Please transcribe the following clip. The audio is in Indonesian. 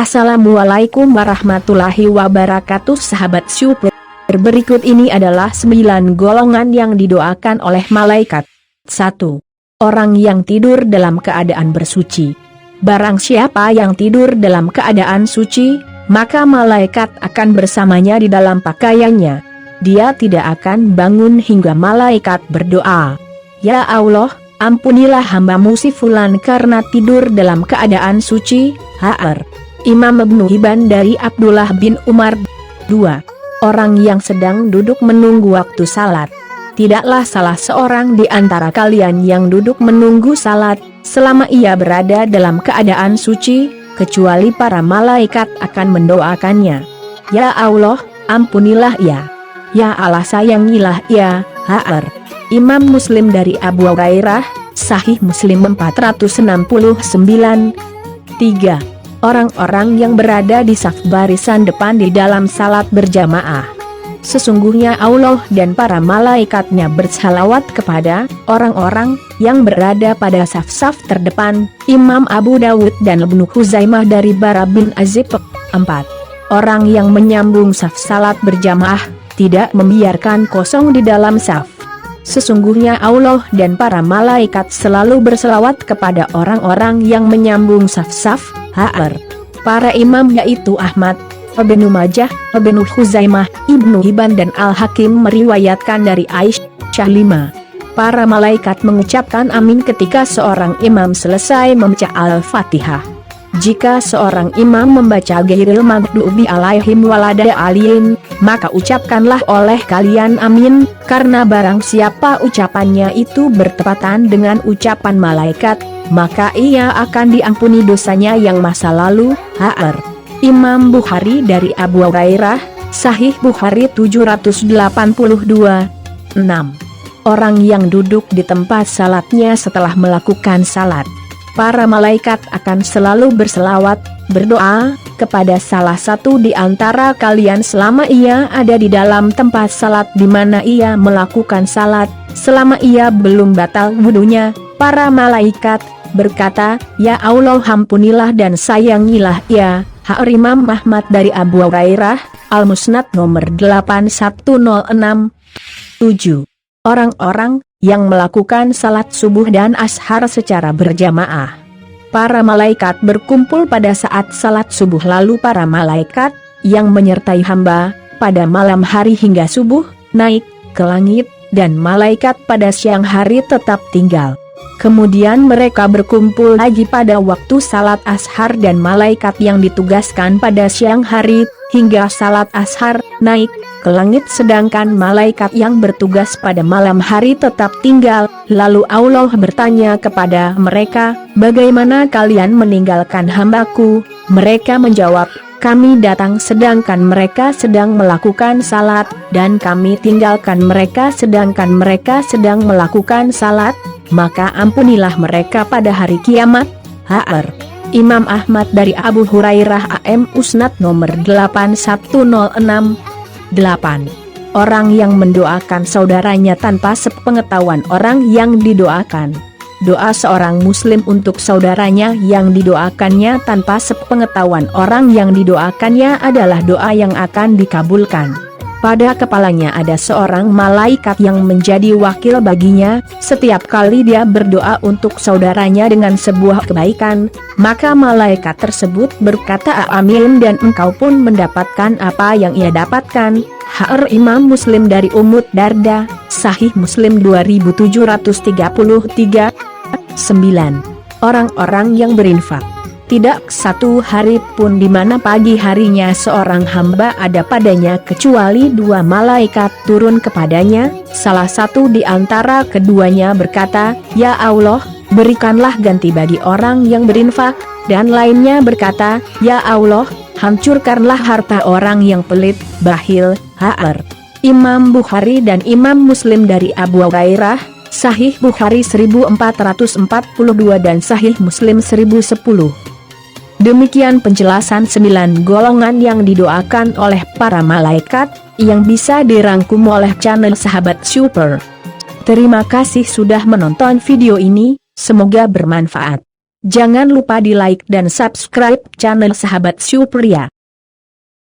Assalamualaikum warahmatullahi wabarakatuh, sahabat Super. Berikut ini adalah 9 golongan yang didoakan oleh malaikat. 1. Orang yang tidur dalam keadaan bersuci. Barang siapa yang tidur dalam keadaan suci, maka malaikat akan bersamanya di dalam pakaiannya. Dia tidak akan bangun hingga malaikat berdoa, "Ya Allah, ampunilah hamba-Mu si Fulan karena tidur dalam keadaan suci." Hr. Imam Ibnu Hibban dari Abdullah bin Umar. 2. Orang yang sedang duduk menunggu waktu salat. Tidaklah salah seorang di antara kalian yang duduk menunggu salat, selama ia berada dalam keadaan suci, kecuali para malaikat akan mendoakannya. "Ya Allah, ampunilah ia. Ya Allah, sayangilah ia." Hr. Imam Muslim dari Abu Hurairah, Sahih Muslim 469. 3. Orang-orang yang berada di saf barisan depan di dalam salat berjamaah. Sesungguhnya Allah dan para malaikatnya bersalawat kepada orang-orang yang berada pada saf-saf terdepan. Imam Abu Dawud dan Ibnu Huzaimah dari Bara bin Azib. 4. Orang yang menyambung saf salat berjamaah, tidak membiarkan kosong di dalam saf. Sesungguhnya Allah dan para malaikat selalu berselawat kepada orang-orang yang menyambung saf-saf. Hr. Para imam yaitu Ahmad, Ibnu Majah, Ibnu Huzaimah, Ibnu Hibban dan Al-Hakim meriwayatkan dari Aisyah. 5. Para malaikat mengucapkan amin ketika seorang imam selesai membaca Al-Fatihah. Jika seorang imam membaca Ghairil Maghdubi alaihim waladhdallin, maka ucapkanlah oleh kalian amin, karena barang siapa ucapannya itu bertepatan dengan ucapan malaikat, maka ia akan diampuni dosanya yang masa lalu. Hr. Imam Bukhari dari Abu Hurairah, Sahih Bukhari 782. 6. Orang yang duduk di tempat salatnya setelah melakukan salat. Para malaikat akan selalu berselawat, berdoa, kepada salah satu di antara kalian selama ia ada di dalam tempat salat di mana ia melakukan salat, selama ia belum batal wudunya. Para malaikat berkata, "Ya Allah, ampunilah dan sayangilah ia." Hr. Imam Ahmad dari Abu Hurairah, Al-Musnad nomor 8106. 7. Orang-orang yang melakukan salat subuh dan ashar secara berjamaah. Para malaikat berkumpul pada saat salat subuh, lalu para malaikat yang menyertai hamba pada malam hari hingga subuh naik ke langit, dan malaikat pada siang hari tetap tinggal. Kemudian mereka berkumpul lagi pada waktu salat ashar, dan malaikat yang ditugaskan pada siang hari hingga salat ashar naik ke langit, sedangkan malaikat yang bertugas pada malam hari tetap tinggal. Lalu Allah bertanya kepada mereka, "Bagaimana kalian meninggalkan hambaku?" Mereka menjawab, "Kami datang sedangkan mereka sedang melakukan salat, dan kami tinggalkan mereka sedangkan mereka sedang melakukan salat, maka ampunilah mereka pada hari kiamat." Hr. Imam Ahmad dari Abu Hurairah AM Musnad nomor 8106. 8. Orang yang mendoakan saudaranya tanpa sepengetahuan orang yang didoakan. Doa seorang muslim untuk saudaranya yang didoakannya tanpa sepengetahuan orang yang didoakannya adalah doa yang akan dikabulkan. Pada kepalanya ada seorang malaikat yang menjadi wakil baginya. Setiap kali dia berdoa untuk saudaranya dengan sebuah kebaikan, maka malaikat tersebut berkata amin, dan engkau pun mendapatkan apa yang ia dapatkan. Hr. Imam Muslim dari Ummu Darda, Sahih Muslim 2733. 9. Orang-orang yang berinfak. Tidak satu hari pun di mana pagi harinya seorang hamba ada padanya kecuali 2 malaikat turun kepadanya. Salah satu di antara keduanya berkata, "Ya Allah, berikanlah ganti bagi orang yang berinfak," dan lainnya berkata, "Ya Allah, hancurkanlah harta orang yang pelit, bakhil." Hr. Imam Bukhari dan Imam Muslim dari Abu Hurairah, Sahih Bukhari 1442 dan Sahih Muslim 1010. Demikian penjelasan 9 golongan yang didoakan oleh para malaikat, yang bisa dirangkum oleh channel Sahabat Super. Terima kasih sudah menonton video ini, semoga bermanfaat. Jangan lupa di like dan subscribe channel Sahabat Supria.